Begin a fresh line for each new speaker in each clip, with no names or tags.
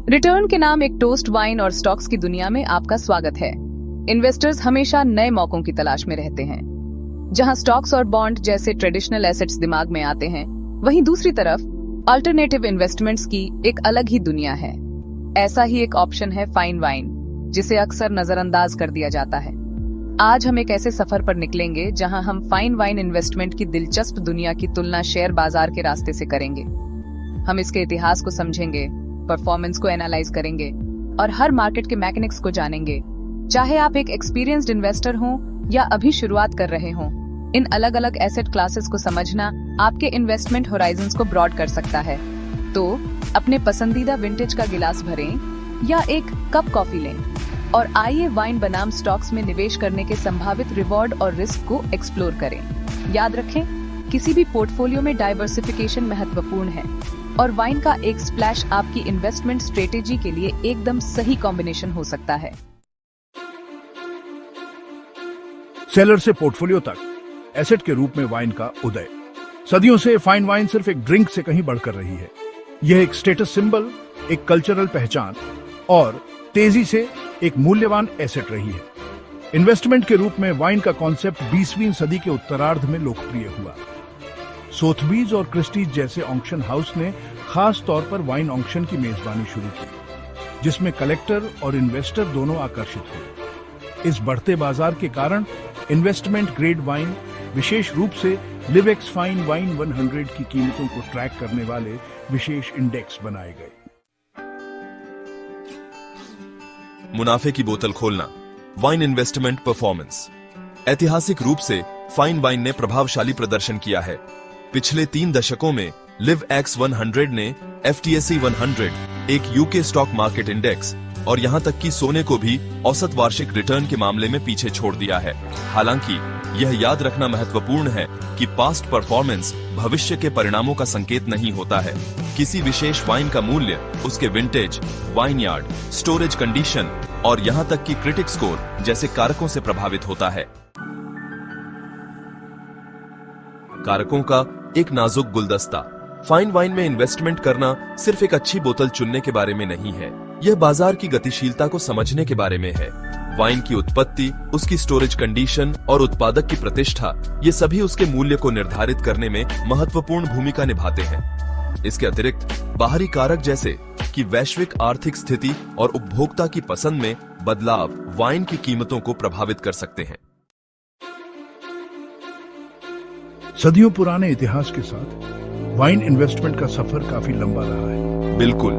Return के नाम एक टोस्ट, वाइन और स्टॉक्स की दुनिया में आपका स्वागत है। इन्वेस्टर्स हमेशा नए मौकों की तलाश में रहते हैं। जहां स्टॉक्स और बॉन्ड जैसे ट्रेडिशनल एसेट्स दिमाग में आते हैं, वहीं दूसरी तरफ अल्टरनेटिव इन्वेस्टमेंट्स की एक अलग ही दुनिया है। ऐसा ही एक ऑप्शन है फाइन वाइन, जिसे अक्सर नजरअंदाज कर दिया जाता है। आज हम एक ऐसे सफर पर निकलेंगे जहां हम फाइन वाइन इन्वेस्टमेंट की दिलचस्प दुनिया की तुलना शेयर बाजार के रास्ते से करेंगे। हम इसके इतिहास को समझेंगे, परफॉर्मेंस को एनालाइज करेंगे और हर मार्केट के मैकेनिक्स को जानेंगे। चाहे आप एक एक्सपीरियंस्ड इन्वेस्टर हों या अभी शुरुआत कर रहे हों, इन अलग अलग एसेट क्लासेस को समझना आपके इन्वेस्टमेंट होराइजन्स को ब्रॉड कर सकता है। तो अपने पसंदीदा विंटेज का गिलास भरें या एक कप कॉफी लें और आइए वाइन बनाम स्टॉक्स में निवेश करने के संभावित रिवॉर्ड और रिस्क को एक्सप्लोर करें। याद रखें, किसी भी पोर्टफोलियो में डाइवर्सिफिकेशन महत्वपूर्ण है और वाइन का एक स्प्लैश आपकी इन्वेस्टमेंट स्ट्रेटेजी के लिए एकदम सही कॉम्बिनेशन हो सकता है।
सेलर से पोर्टफोलियो तक एसेट के रूप में वाइन का उदय। सदियों से फाइन वाइन सिर्फ एक ड्रिंक से कहीं बढ़कर रही है। यह एक स्टेटस सिंबल, एक कल्चरल पहचान और तेजी से एक मूल्यवान एसेट रही है। इन्वेस्टमेंट के रूप में वाइन का कॉन्सेप्ट 20वीं सदी के उत्तरार्ध में लोकप्रिय हुआ। सोथबीज और क्रिस्टीज जैसे ऑक्शन हाउस ने खास तौर पर वाइन ऑक्शन की मेजबानी शुरू की, जिसमें कलेक्टर और इन्वेस्टर दोनों आकर्षित हुए। इस बढ़ते बाजार के कारण इन्वेस्टमेंट ग्रेड वाइन, विशेष रूप से लिवेक्स फाइन वाइन 100 की कीमतों को ट्रैक करने वाले विशेष इंडेक्स बनाए गए।
मुनाफे की बोतल खोलना, वाइन इन्वेस्टमेंट परफॉर्मेंस। ऐतिहासिक रूप से फाइन वाइन ने प्रभावशाली प्रदर्शन किया है। पिछले 3 दशकों में लिवएक्स 100 ने FTSE 100, एक यूके स्टॉक मार्केट इंडेक्स और यहां तक कि सोने को भी औसत वार्षिक रिटर्न के मामले में पीछे छोड़ दिया है। हालांकि यह याद रखना महत्वपूर्ण है कि पास्ट परफॉर्मेंस भविष्य के परिणामों का संकेत नहीं होता है। किसी विशेष वाइन का मूल्य उसके विंटेज, वाइनयार्ड, स्टोरेज कंडीशन और यहां तक कि क्रिटिक स्कोर जैसे कारकों से प्रभावित होता है। कारकों का एक नाजुक गुलदस्ता। फाइन वाइन में इन्वेस्टमेंट करना सिर्फ एक अच्छी बोतल चुनने के बारे में नहीं है। यह बाजार की गतिशीलता को समझने के बारे में है। वाइन की उत्पत्ति, उसकी स्टोरेज कंडीशन और उत्पादक की प्रतिष्ठा, ये सभी उसके मूल्य को निर्धारित करने में महत्वपूर्ण भूमिका निभाते हैं। इसके अतिरिक्त बाहरी कारक जैसे कि वैश्विक आर्थिक स्थिति और उपभोक्ता की पसंद में बदलाव वाइन की कीमतों को प्रभावित कर सकते हैं।
सदियों पुराने इतिहास के साथ वाइन इन्वेस्टमेंट का सफर काफी लंबा रहा है।
बिल्कुल,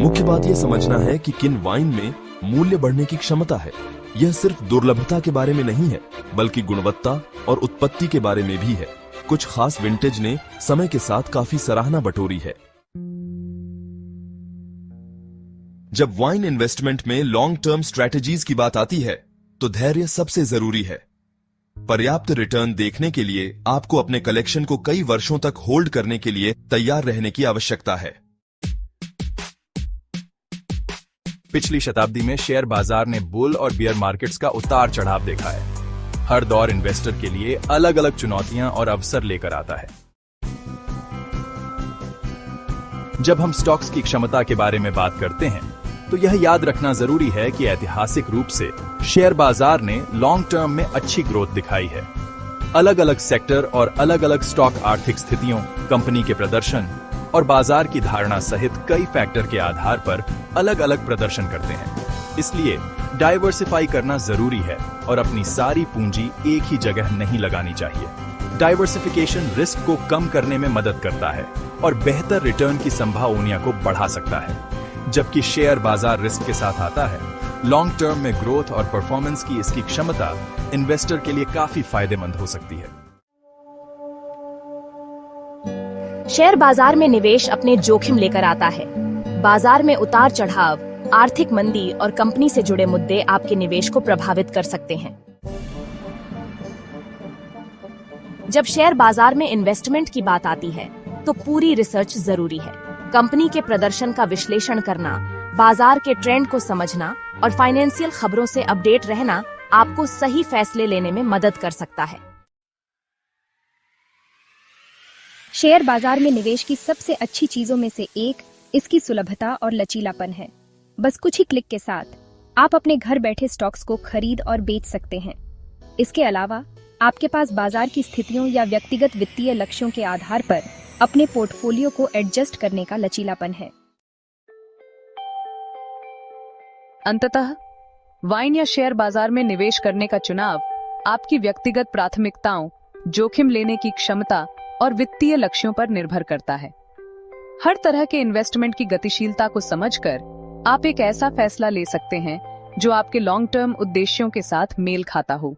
मुख्य बात यह समझना है कि किन वाइन में मूल्य बढ़ने की क्षमता है। यह सिर्फ दुर्लभता के बारे में नहीं है, बल्कि गुणवत्ता और उत्पत्ति के बारे में भी है। कुछ खास विंटेज ने समय के साथ काफी सराहना बटोरी है। जब वाइन इन्वेस्टमेंट में लॉन्ग टर्म स्ट्रैटेजीज की बात आती है, तो धैर्य सबसे जरूरी है। पर्याप्त रिटर्न देखने के लिए आपको अपने कलेक्शन को कई वर्षों तक होल्ड करने के लिए तैयार रहने की आवश्यकता है।
पिछली शताब्दी में शेयर बाजार ने बुल और बियर मार्केट्स का उतार चढ़ाव देखा है। हर दौर इन्वेस्टर के लिए अलग अलग चुनौतियां और अवसर लेकर आता है। जब हम स्टॉक्स की क्षमता के बारे में बात करते हैं, तो यह याद रखना जरूरी है कि ऐतिहासिक रूप से शेयर बाजार ने लॉन्ग टर्म में अच्छी ग्रोथ दिखाई है। अलग अलग सेक्टर और अलग अलग स्टॉक आर्थिक स्थितियों, कंपनी के प्रदर्शन और बाजार की धारणा सहित कई फैक्टर के आधार पर अलग अलग प्रदर्शन करते हैं। इसलिए डाइवर्सिफाई करना जरूरी है और अपनी सारी पूंजी एक ही जगह नहीं लगानी चाहिए। डाइवर्सिफिकेशन रिस्क को कम करने में मदद करता है और बेहतर रिटर्न की संभावना को बढ़ा सकता है। जबकि शेयर बाजार रिस्क के साथ आता है, लॉन्ग टर्म में ग्रोथ और परफॉर्मेंस की इसकी क्षमता इन्वेस्टर के लिए काफी फायदेमंद हो सकती है।
शेयर बाजार में निवेश अपने जोखिम लेकर आता है। बाजार में उतार चढ़ाव, आर्थिक मंदी और कंपनी से जुड़े मुद्दे आपके निवेश को प्रभावित कर सकते हैं। जब शेयर बाजार में इन्वेस्टमेंट की बात आती है, तो पूरी रिसर्च जरूरी है। कंपनी के प्रदर्शन का विश्लेषण करना, बाजार के ट्रेंड को समझना और फाइनेंशियल खबरों से अपडेट रहना आपको सही फैसले लेने में मदद कर सकता है।
शेयर बाजार में निवेश की सबसे अच्छी चीजों में से एक इसकी सुलभता और लचीलापन है। बस कुछ ही क्लिक के साथ आप अपने घर बैठे स्टॉक्स को खरीद और बेच सकते हैं। इसके अलावा आपके पास बाजार की स्थितियों या व्यक्तिगत वित्तीय लक्ष्यों के आधार पर अपने पोर्टफोलियो को एडजस्ट करने का लचीलापन है।
अंततः वाइन या शेयर बाजार में निवेश करने का चुनाव आपकी व्यक्तिगत प्राथमिकताओं, जोखिम लेने की क्षमता और वित्तीय लक्ष्यों पर निर्भर करता है। हर तरह के इन्वेस्टमेंट की गतिशीलता को समझकर आप एक ऐसा फैसला ले सकते हैं जो आपके लॉन्ग टर्म उद्देश्यों के साथ मेल खाता हो।